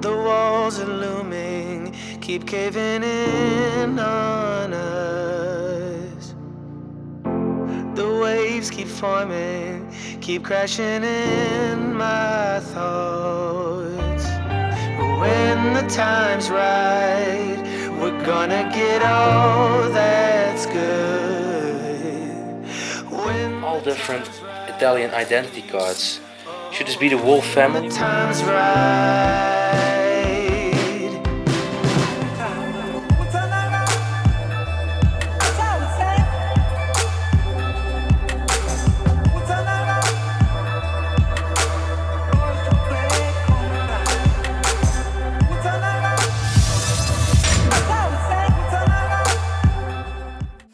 The walls are looming, keep caving in on us. The waves keep forming, keep crashing in my thoughts. When the time's right, we're gonna get all that's good. All different Italian identity cards. Should this be the whole family? The time's right.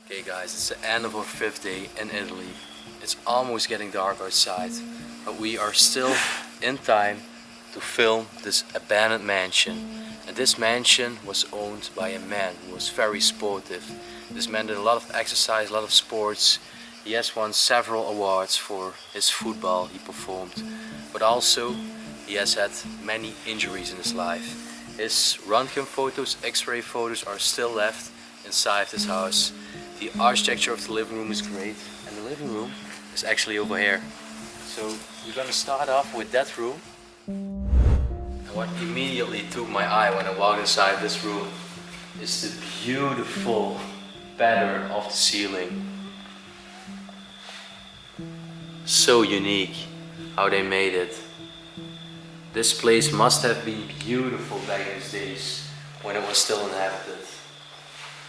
Okay guys, it's the end of our 5th day in Italy. It's almost getting dark outside, but we are still in time to film this abandoned mansion. And this mansion was owned by a man who was very sportive. This man did a lot of exercise, a lot of sports. He has won several awards for his football he performed, but also he has had many injuries in his life. His Röntgen photos, X-ray photos are still left inside this house. The architecture of the living room is great, and the living room is actually over here. So we're gonna start off with that room. And what immediately took my eye when I walked inside this room is the beautiful pattern of the ceiling. So unique how they made it. This place must have been beautiful back in those days when it was still inhabited.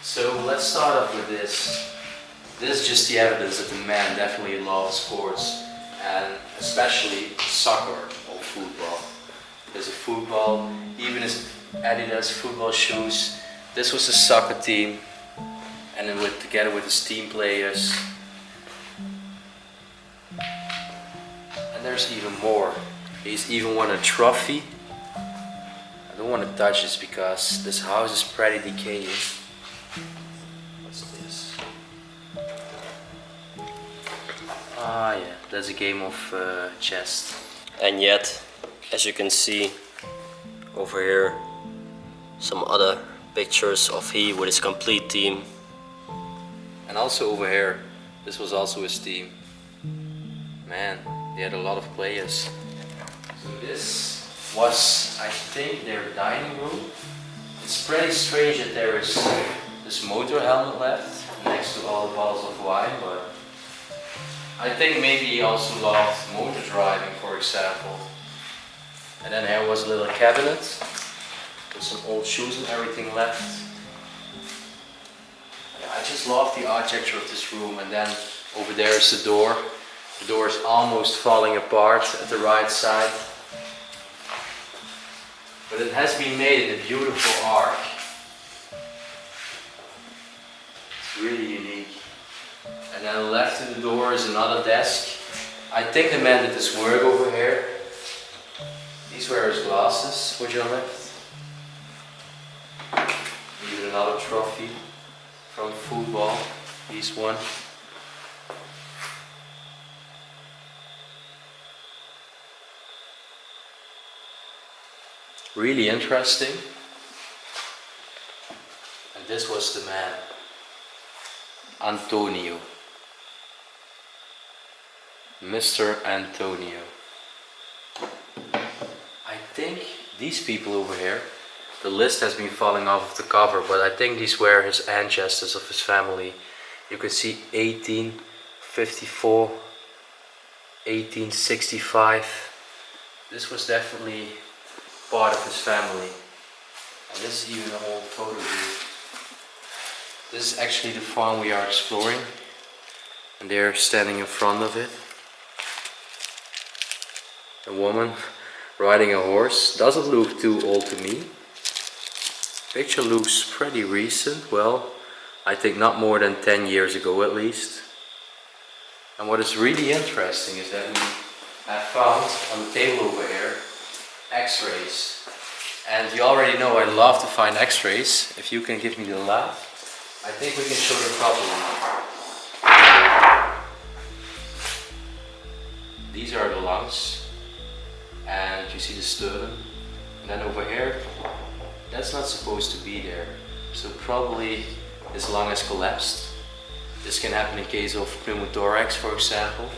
So let's start off with this. This is just the evidence that the man definitely loved sports, and especially soccer or football. There's a football, even his Adidas football shoes. This was a soccer team, and then together with his team players. And there's even more. He's even won a trophy. I don't want to touch this because this house is pretty decaying. What's this? Ah yeah, that's a game of chess. And yet, as you can see over here, some other pictures of he with his complete team. And also over here, this was also his team. Man, they had a lot of players. So this was, I think, their dining room. It's pretty strange that there is this motor helmet left next to all the bottles of wine, but I think maybe he also loved motor driving, for example. And then here was a little cabinet with some old shoes and everything left. Yeah, I just love the architecture of this room. And then over there is the door. The door is almost falling apart at the right side. But it has been made in a beautiful arc. It's really unique. And then left to the door is another desk. I think the man did this work over here. These were his glasses, which are left. Even another trophy from football. This one. Really interesting. And this was the man, Antonio. Mr. Antonio. I think these people over here, the list has been falling off of the cover, but I think these were his ancestors of his family. You can see 1854, 1865. This was definitely part of his family. And this is even an old photo here. This is actually the farm we are exploring, and they're standing in front of it. A woman riding a horse. Doesn't look too old to me. Picture looks pretty recent. Well, I think not more than 10 years ago at least. And what is really interesting is that we have found on the table over here X-rays. And you already know I love to find X-rays. If you can give me the light, I think we can show them properly. These are the lungs, and you see the sternum, And then over here, that's not supposed to be there. So probably this lung has collapsed. This can happen in case of pneumothorax, for example.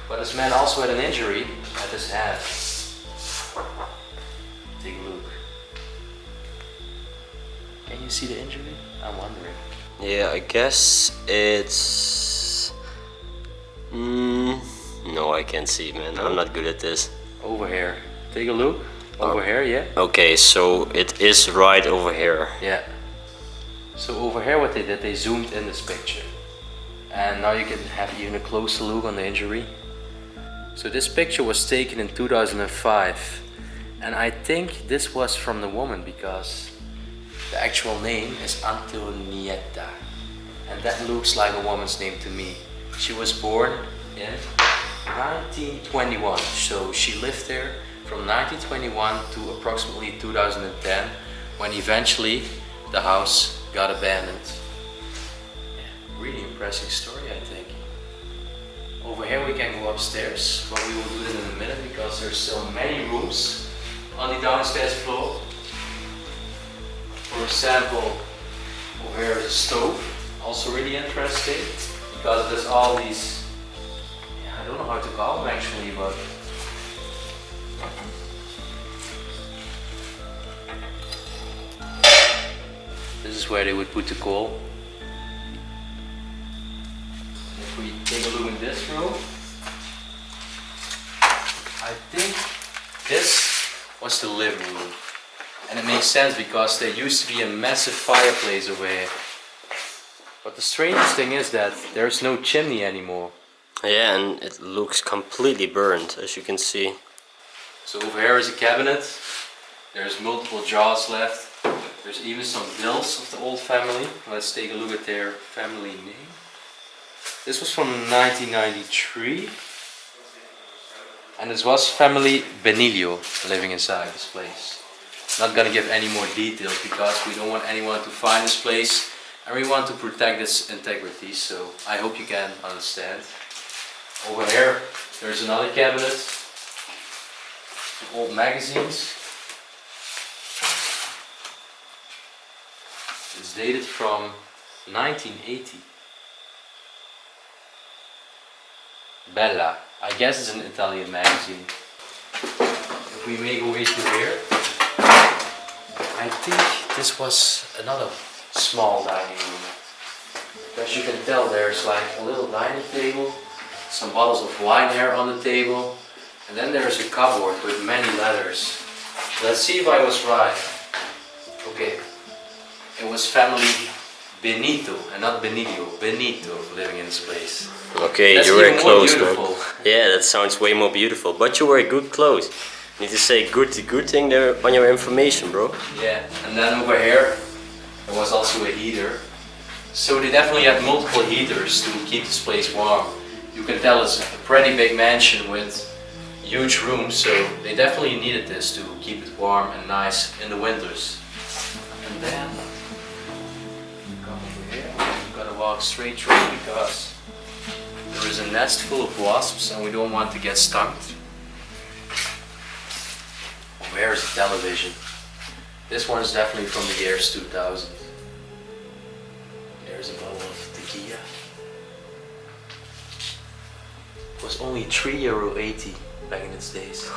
But this man also had an injury at his head. Take a look. Can you see the injury? I'm wondering. Yeah, I guess it's... no, I can't see, man. I'm not good at this. Over here. Take a look. Over here, yeah? Okay, so it is right over here. Yeah. So over here what they did, they zoomed in this picture. And now you can have even a closer look on the injury. So this picture was taken in 2005. And I think this was from the woman because the actual name is Antonietta. And that looks like a woman's name to me. She was born in 1921. So she lived there from 1921 to approximately 2010, when eventually the house got abandoned. Yeah, really impressive story, I think. Over here we can go upstairs, but we will do it in a minute because there's still many rooms on the downstairs floor. For example, over here is a stove, also really interesting because there's all these, I don't know how to call them actually, but this is where they would put the coal. If we take a look in this room, I think this was the living room. And it makes sense because there used to be a massive fireplace over here. But the strangest thing is that there's no chimney anymore. Yeah, and it looks completely burned, as you can see. So over here is a cabinet. There's multiple jars left. There's even some bills of the old family. Let's take a look at their family name. This was from 1993. And this was family Benilio living inside this place. Not gonna give any more details because we don't want anyone to find this place and we want to protect its integrity, so I hope you can understand. Over here there's another cabinet, old magazines. It's dated from 1980. Bella, I guess it's an Italian magazine. If we make our way through here, I think this was another small dining room. As you can tell, there's like a little dining table, some bottles of wine here on the table, and then there's a cupboard with many letters. Let's see if I was right. Okay, it was family Benito and not Benilio, Benito living in this place. Okay, That's you were even more close, beautiful. man. Yeah, that sounds way more beautiful. But you were good close. You need to say good thing there on your information, bro. Yeah, and then over here there was also a heater. So they definitely had multiple heaters to keep this place warm. You can tell it's a pretty big mansion with huge rooms, so they definitely needed this to keep it warm and nice in the winters. And then come over here. We've got to walk straight through because there is a nest full of wasps and we don't want to get stung. Where is the television? This one is definitely from the years 2000. There's a bottle of tequila. It was only €3.80 back in its days.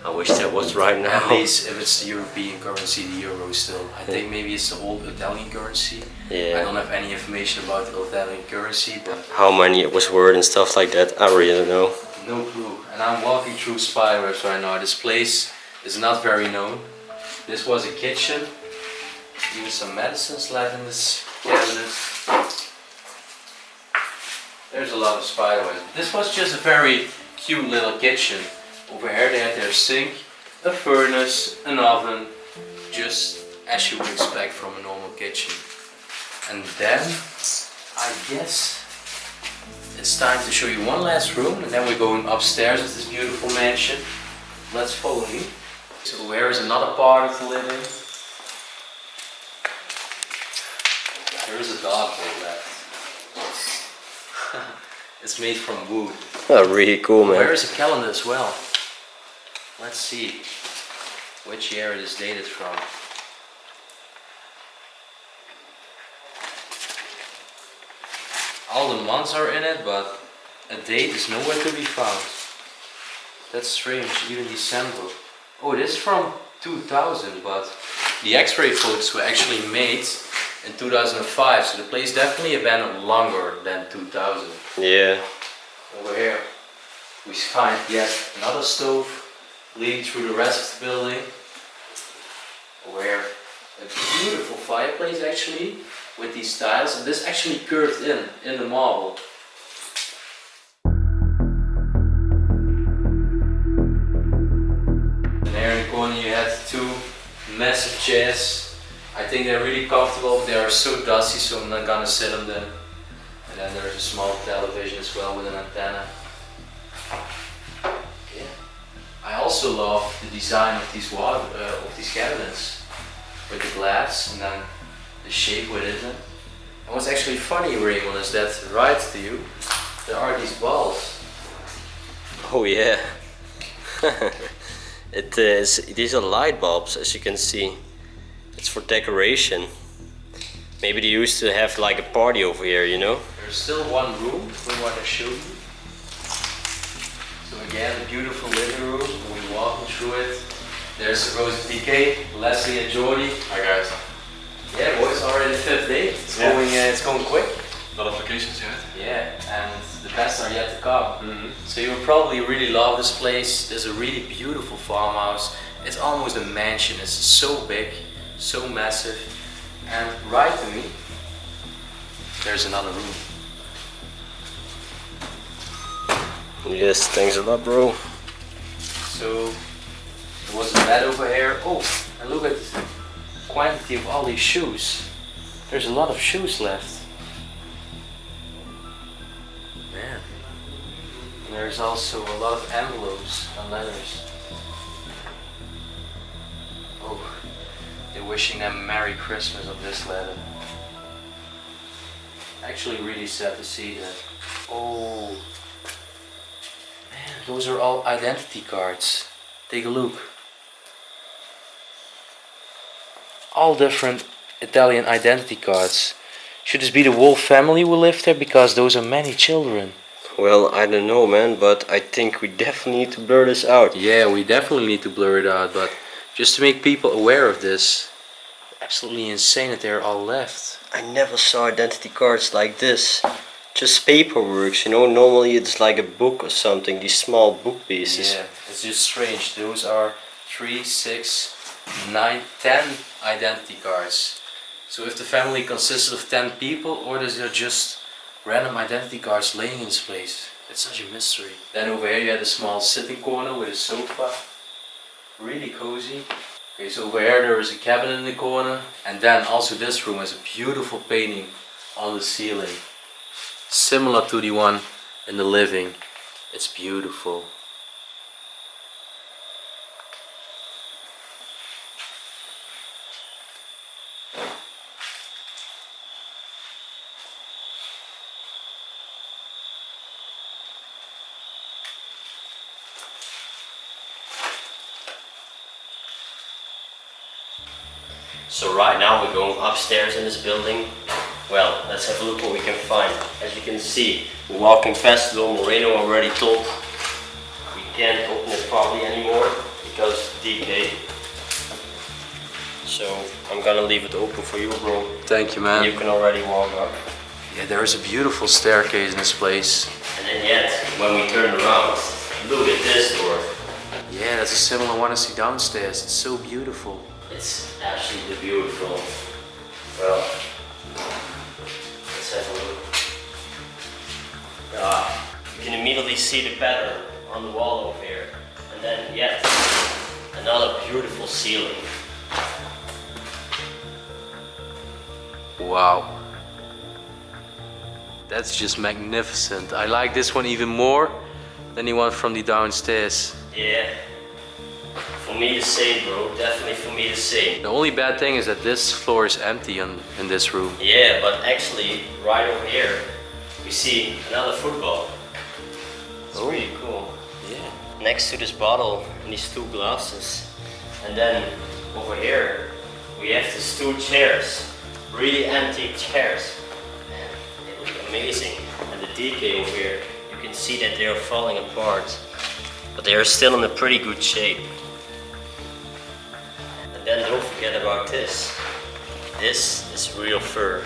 I wish that was right now. At least if it's the European currency, the euro still. I think maybe it's the old Italian currency. Yeah. I don't have any information about the Italian currency, but How many it was worth and stuff like that, I really don't know. no clue. And I'm walking through spiderwebs right now. This place is not very known. This was a kitchen. Even some medicines left in this cabinet. There's a lot of spiderwebs. This was just a very cute little kitchen. Over here they had their sink, a furnace, an oven, just as you would expect from a normal kitchen. And then, I guess, it's time to show you one last room and then we're going upstairs of this beautiful mansion. Let's follow me. So here is another part of the living. There is a dog hole left. It's made from wood. Oh, really cool, man. There is a calendar as well. Let's see. which year it is dated from. All the months are in it, but a date is nowhere to be found. That's strange, even December. Oh, it is from 2000, but the X-ray photos were actually made in 2005, so the place definitely abandoned longer than 2000. Yeah. Over here we find yet another stove leading through the rest of the building. Over here a beautiful fireplace actually with these tiles, and this actually curved in the marble. And there in the corner you had two massive chairs. I think they're really comfortable, but they are so dusty, so I'm not gonna sit on them. And then there's a small television as well with an antenna. Yeah. I also love the design of these cabinets with the glass and then the shape with it. And what's actually funny, Raymond, is that right to you, there are these balls. Oh yeah. These are light bulbs, as you can see. It's for decoration. Maybe they used to have like a party over here, you know? There's still one room we want to show you. So again, a beautiful living room. When we walk through it, there's Rose DK, Leslie and Jordy. Hi guys. Yeah, boys, already the 5th day. It's going quick. A lot of vacations yet. Yeah, and the best are yet to come. So you will probably really love this place. There's a really beautiful farmhouse. It's almost a mansion. It's so big, so massive. And right to me, there's another room. Yes, thanks a lot, bro. So there was a bed over here. Oh, and look at the quantity of all these shoes. There's a lot of shoes left. Man. And there's also a lot of envelopes and letters. Oh, they're wishing them Merry Christmas on this letter. Actually really sad to see that. Oh, man, those are all identity cards. Take a look. All different Italian identity cards. Should this be the whole family who live there? Because those are many children. Well, I don't know, man, but I think we definitely need to blur this out. Yeah, we definitely need to blur it out, but just to make people aware of this, absolutely insane that they're all left. I never saw identity cards like this. Just paperwork, you know, normally it's like a book or something, these small book pieces. Yeah, it's just strange. Those are 3, 6, 9, 10 identity cards. So if the family consisted of 10 people, or is there just random identity cards laying in this place? It's such a mystery. Then over here you had a small sitting corner with a sofa. Really cozy. Okay, so over here there is a cabinet in the corner. And then also this room has a beautiful painting on the ceiling. Similar to the one in the living. It's beautiful. So right now we're going upstairs in this building. Well, let's have a look what we can find. As you can see, we're walking past the door. Moreno already told we can't open it properly anymore because of DK. So I'm gonna leave it open for you, bro. Thank you, man. You can already walk up. Yeah, there is a beautiful staircase in this place. And then yet, when we turn around, look at this door. Yeah, that's a similar one I see downstairs. It's so beautiful. It's absolutely beautiful. Well, let's have a look. You can immediately see the pattern on the wall over here. And then yet, another beautiful ceiling. Wow. That's just magnificent. I like this one even more than the one from the downstairs. Yeah. For me the same, bro. Definitely for me the same. The only bad thing is that this floor is empty in this room. Yeah, but actually, right over here, we see another football. It's pretty cool. Yeah. Next to this bottle and these two glasses, And then over here we have these two chairs, really antique chairs, and they look amazing. And the decay over here, you can see that they are falling apart, but they are still in a pretty good shape. And then don't forget about this. This is real fur.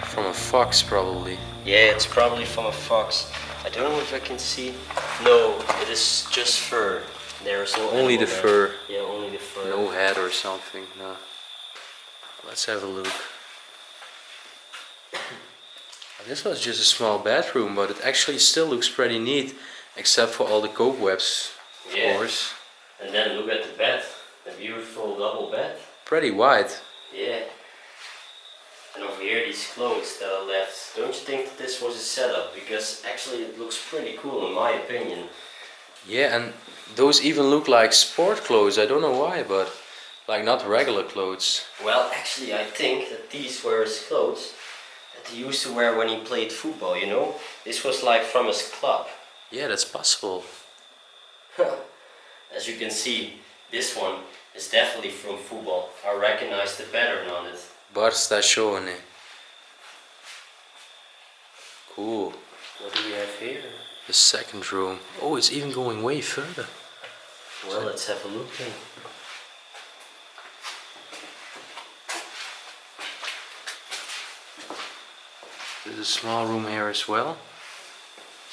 From a fox, probably. Yeah, it's probably from a fox. I don't know if I can see. No, it is just fur. There's no Only the animal there. fur. Yeah, only the fur. No head or something. No. Let's have a look. This was just a small bedroom, but it actually still looks pretty neat, except for all the cobwebs, of course. And then look at the bed, the beautiful double bed. Pretty wide. Yeah. And over here, these clothes that are left. Don't you think that this was a setup? Because actually it looks pretty cool in my opinion. Yeah, and those even look like sport clothes. I don't know why, but like not regular clothes. Well, actually I think that these were his clothes that he used to wear when he played football, you know? This was like from his club. Yeah, that's possible. As you can see, this one is definitely from football. I recognize the pattern on it. Bar Stagione. Cool. What do we have here? The second room. Oh, it's even going way further. Well, let's have a look then. There's a small room here as well.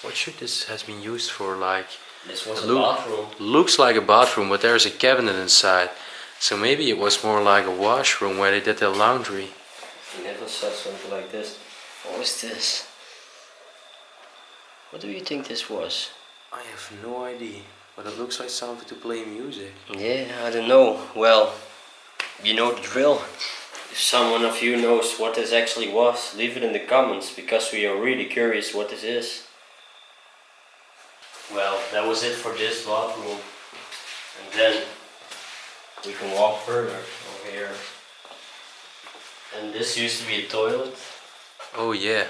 What should this has been used for? Like, This was it a bathroom. looks like a bathroom, but there's a cabinet inside. So maybe it was more like a washroom where they did their laundry. I never saw something like this. What was this? What do you think this was? I have no idea, but it looks like something to play music. Yeah, I don't know. Well, you know the drill. If someone of you knows what this actually was, leave it in the comments, because we are really curious what this is. Well, that was it for this bathroom. And then we can walk further over here. And this used to be a toilet. Oh yeah,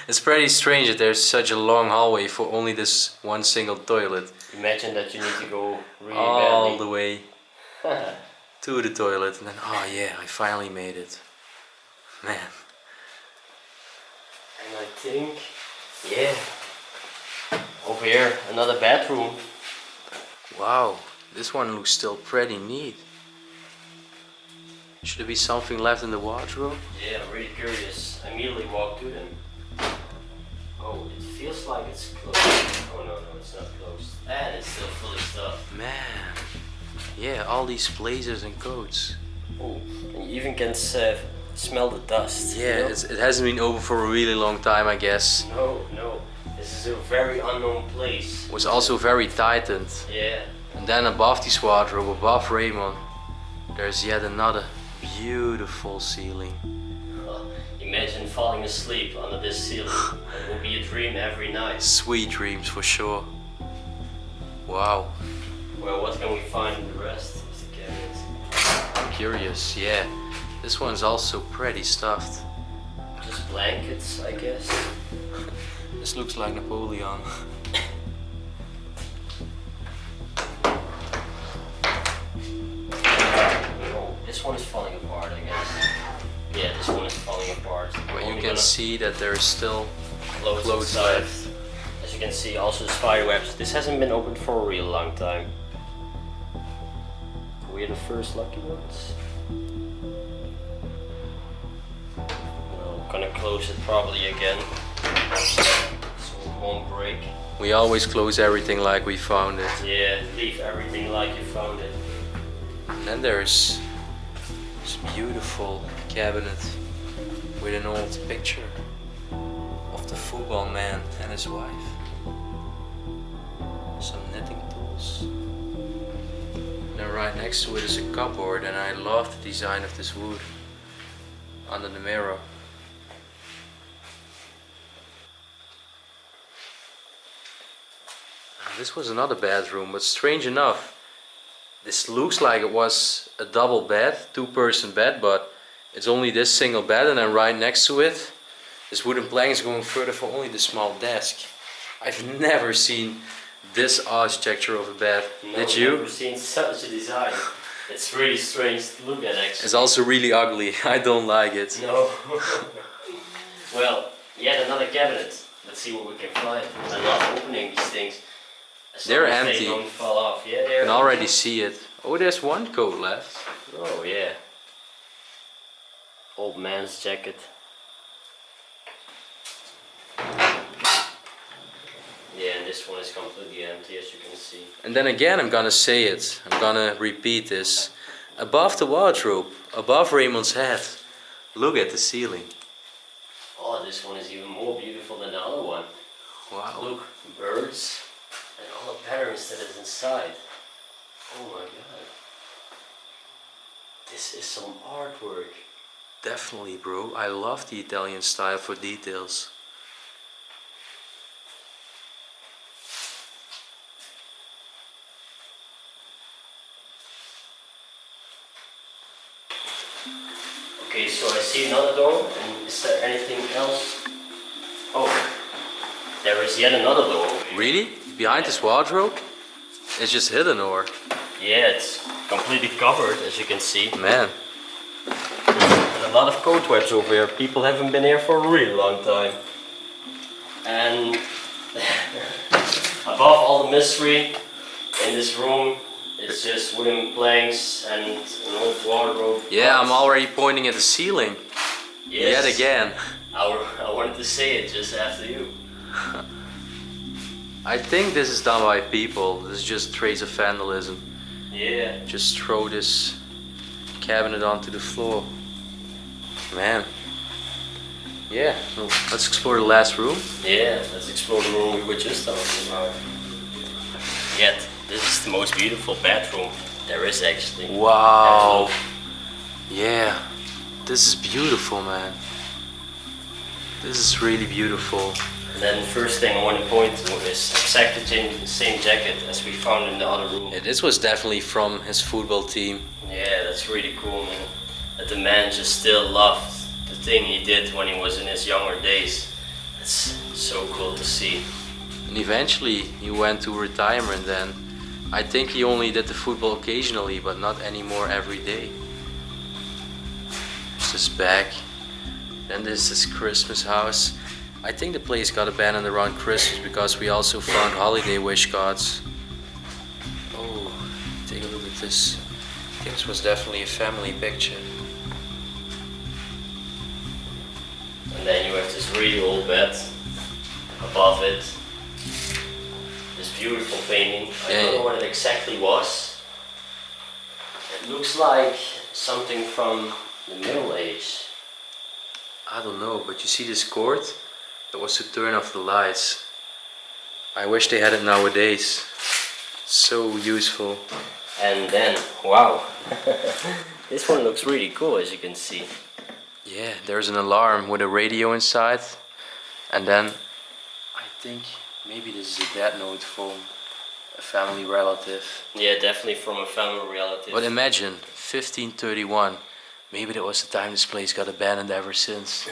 it's pretty strange that there's such a long hallway for only this one single toilet. Imagine that you need to go really All badly. the way to the toilet, and then oh yeah, I finally made it. Man. And I think, yeah, over here another bedroom. Wow, this one looks still pretty neat. Should there be something left in the wardrobe? Yeah, I'm really curious. I immediately walked to them. Oh, it feels like it's closed. Oh no, it's not closed. And it's still full of stuff. Man, yeah, all these blazers and coats. Oh, and you even can smell the dust. Yeah, you know? it hasn't been over for a really long time, I guess. No. This is a very unknown place. It was also very tightened. Yeah. And then above this wardrobe, above Raymond, there's yet another beautiful ceiling. Imagine falling asleep under this ceiling. It will be a dream every night. Sweet dreams for sure. Wow, Well, what can we find in the rest of the cabinets? I'm curious, yeah. This one's also pretty stuffed. Just blankets, I guess. This looks like Napoleon. Oh, this one is falling apart, I guess. Yeah, this one is falling apart. But you Only can gonna see that there's still close clothes inside. left. As you can see, also the spider webs. This hasn't been opened for a real long time. We're the first lucky ones. Well, I'm gonna close it probably again, so it won't break. We always close everything like we found it. Yeah, leave everything like you found it. And then there's this beautiful cabinet with an old picture of the football man and his wife. Some knitting tools. And then right next to it is a cupboard, and I love the design of this wood under the mirror. This was another bedroom, but strange enough, this looks like it was a double bed, two-person bed, but it's only this single bed, and then right next to it, this wooden plank is going further for only the small desk. I've never seen this architecture of a bed. No, Did you? Never seen such a design. It's really strange to look at actually. It's also really ugly. I don't like it. No. Well, yet another cabinet. Let's see what we can find. I love opening these things. As They're long as empty. They don't fall off. Yeah, You they're can already see it. Oh, there's one coat left. Oh yeah. Old man's jacket. Yeah, and this one is completely empty, as you can see. And then again, I'm gonna say it. I'm gonna repeat this. Above the wardrobe, above Raymond's head, look at the ceiling. Oh, this one is even more beautiful than the other one. Wow. Look, birds and all the patterns that is inside. Oh my god. This is some artwork. Definitely, bro. I love the Italian style for details. Okay, so I see another door, and is there anything else? Oh, there is yet another door. Really? Behind this wardrobe? It's just hidden, or? Yeah, it's completely covered, as you can see. Man. And a lot of cobwebs over here. People haven't been here for a really long time. And above all the mystery in this room, it's just wooden planks and an old wardrobe. Yeah, I'm already pointing at the ceiling. Yes. Yet again. I wanted to say it just after you. I think this is done by people. This is just trace of vandalism. Yeah. Just throw this cabinet onto the floor. Man. Yeah, well, let's explore the last room. Yeah, let's explore the room we were just talking about. Yet, this is the most beautiful bedroom there is actually. Wow. Yeah. This is beautiful, man. This is really beautiful. And then the first thing I want to point to is exactly the same jacket as we found in the other room. Yeah, this was definitely from his football team. Yeah, that's really cool, man. That the man just still loved the thing he did when he was in his younger days. That's so cool to see. And eventually he went to retirement then. I think he only did the football occasionally, but not anymore every day. There's his bag. Then there's his Christmas house. I think the place got abandoned around Christmas because we also found holiday wish cards. Oh, take a look at this. I think this was definitely a family picture. And then you have this really old bed. Above it, this beautiful painting. I don't know what it exactly was. It looks like something from the Middle Age. I don't know, but you see this cord? That was to turn off the lights. I wish they had it nowadays. So useful. And then, wow, this one looks really cool, as you can see. Yeah, there's an alarm with a radio inside. And then, I think maybe this is a death note from a family relative. Yeah, definitely from a family relative. But imagine, 1531. Maybe that was the time this place got abandoned ever since.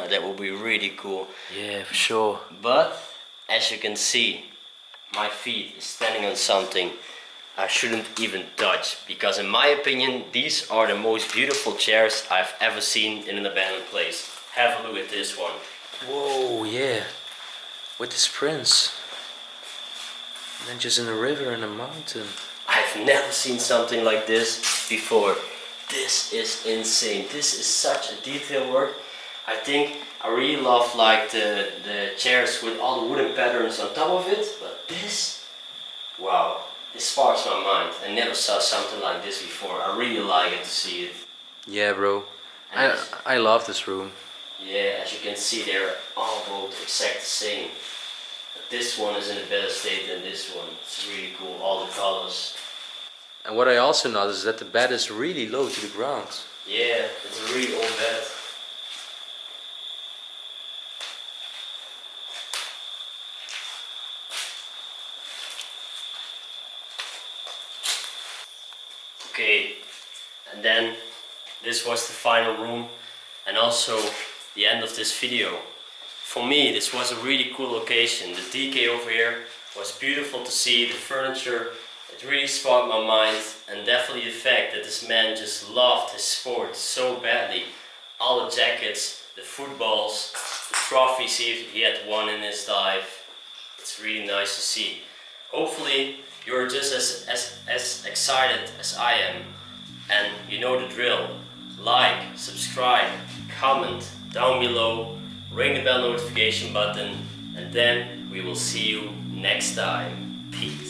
That would be really cool. Yeah, for sure. But, as you can see, my feet is standing on something I shouldn't even touch. Because in my opinion, these are the most beautiful chairs I've ever seen in an abandoned place. Have a look at this one. Whoa, yeah. With this prince. And then just in a river and a mountain. I've never seen something like this before. This is insane. This is such a detail work. I think I really love like the chairs with all the wooden patterns on top of it. But this, wow, this sparks my mind. I never saw something like this before. I really like it to see it. Yeah, bro. And I love this room. yeah, as you can see, they're all both exact the same. But this one is in a better state than this one. It's really cool, all the colors. And what I also noticed is that the bed is really low to the ground. Yeah, it's a really old bed. Okay, and then this was the final room and also the end of this video. For me, this was a really cool location. The decay over here was beautiful to see. The furniture It really sparked my mind, and definitely the fact that this man just loved his sport so badly. All the jackets, the footballs, the trophies he had won in his life. It's really nice to see. Hopefully you're just as excited as I am, and you know the drill. Like, subscribe, comment down below, ring the bell notification button, and then we will see you next time. Peace.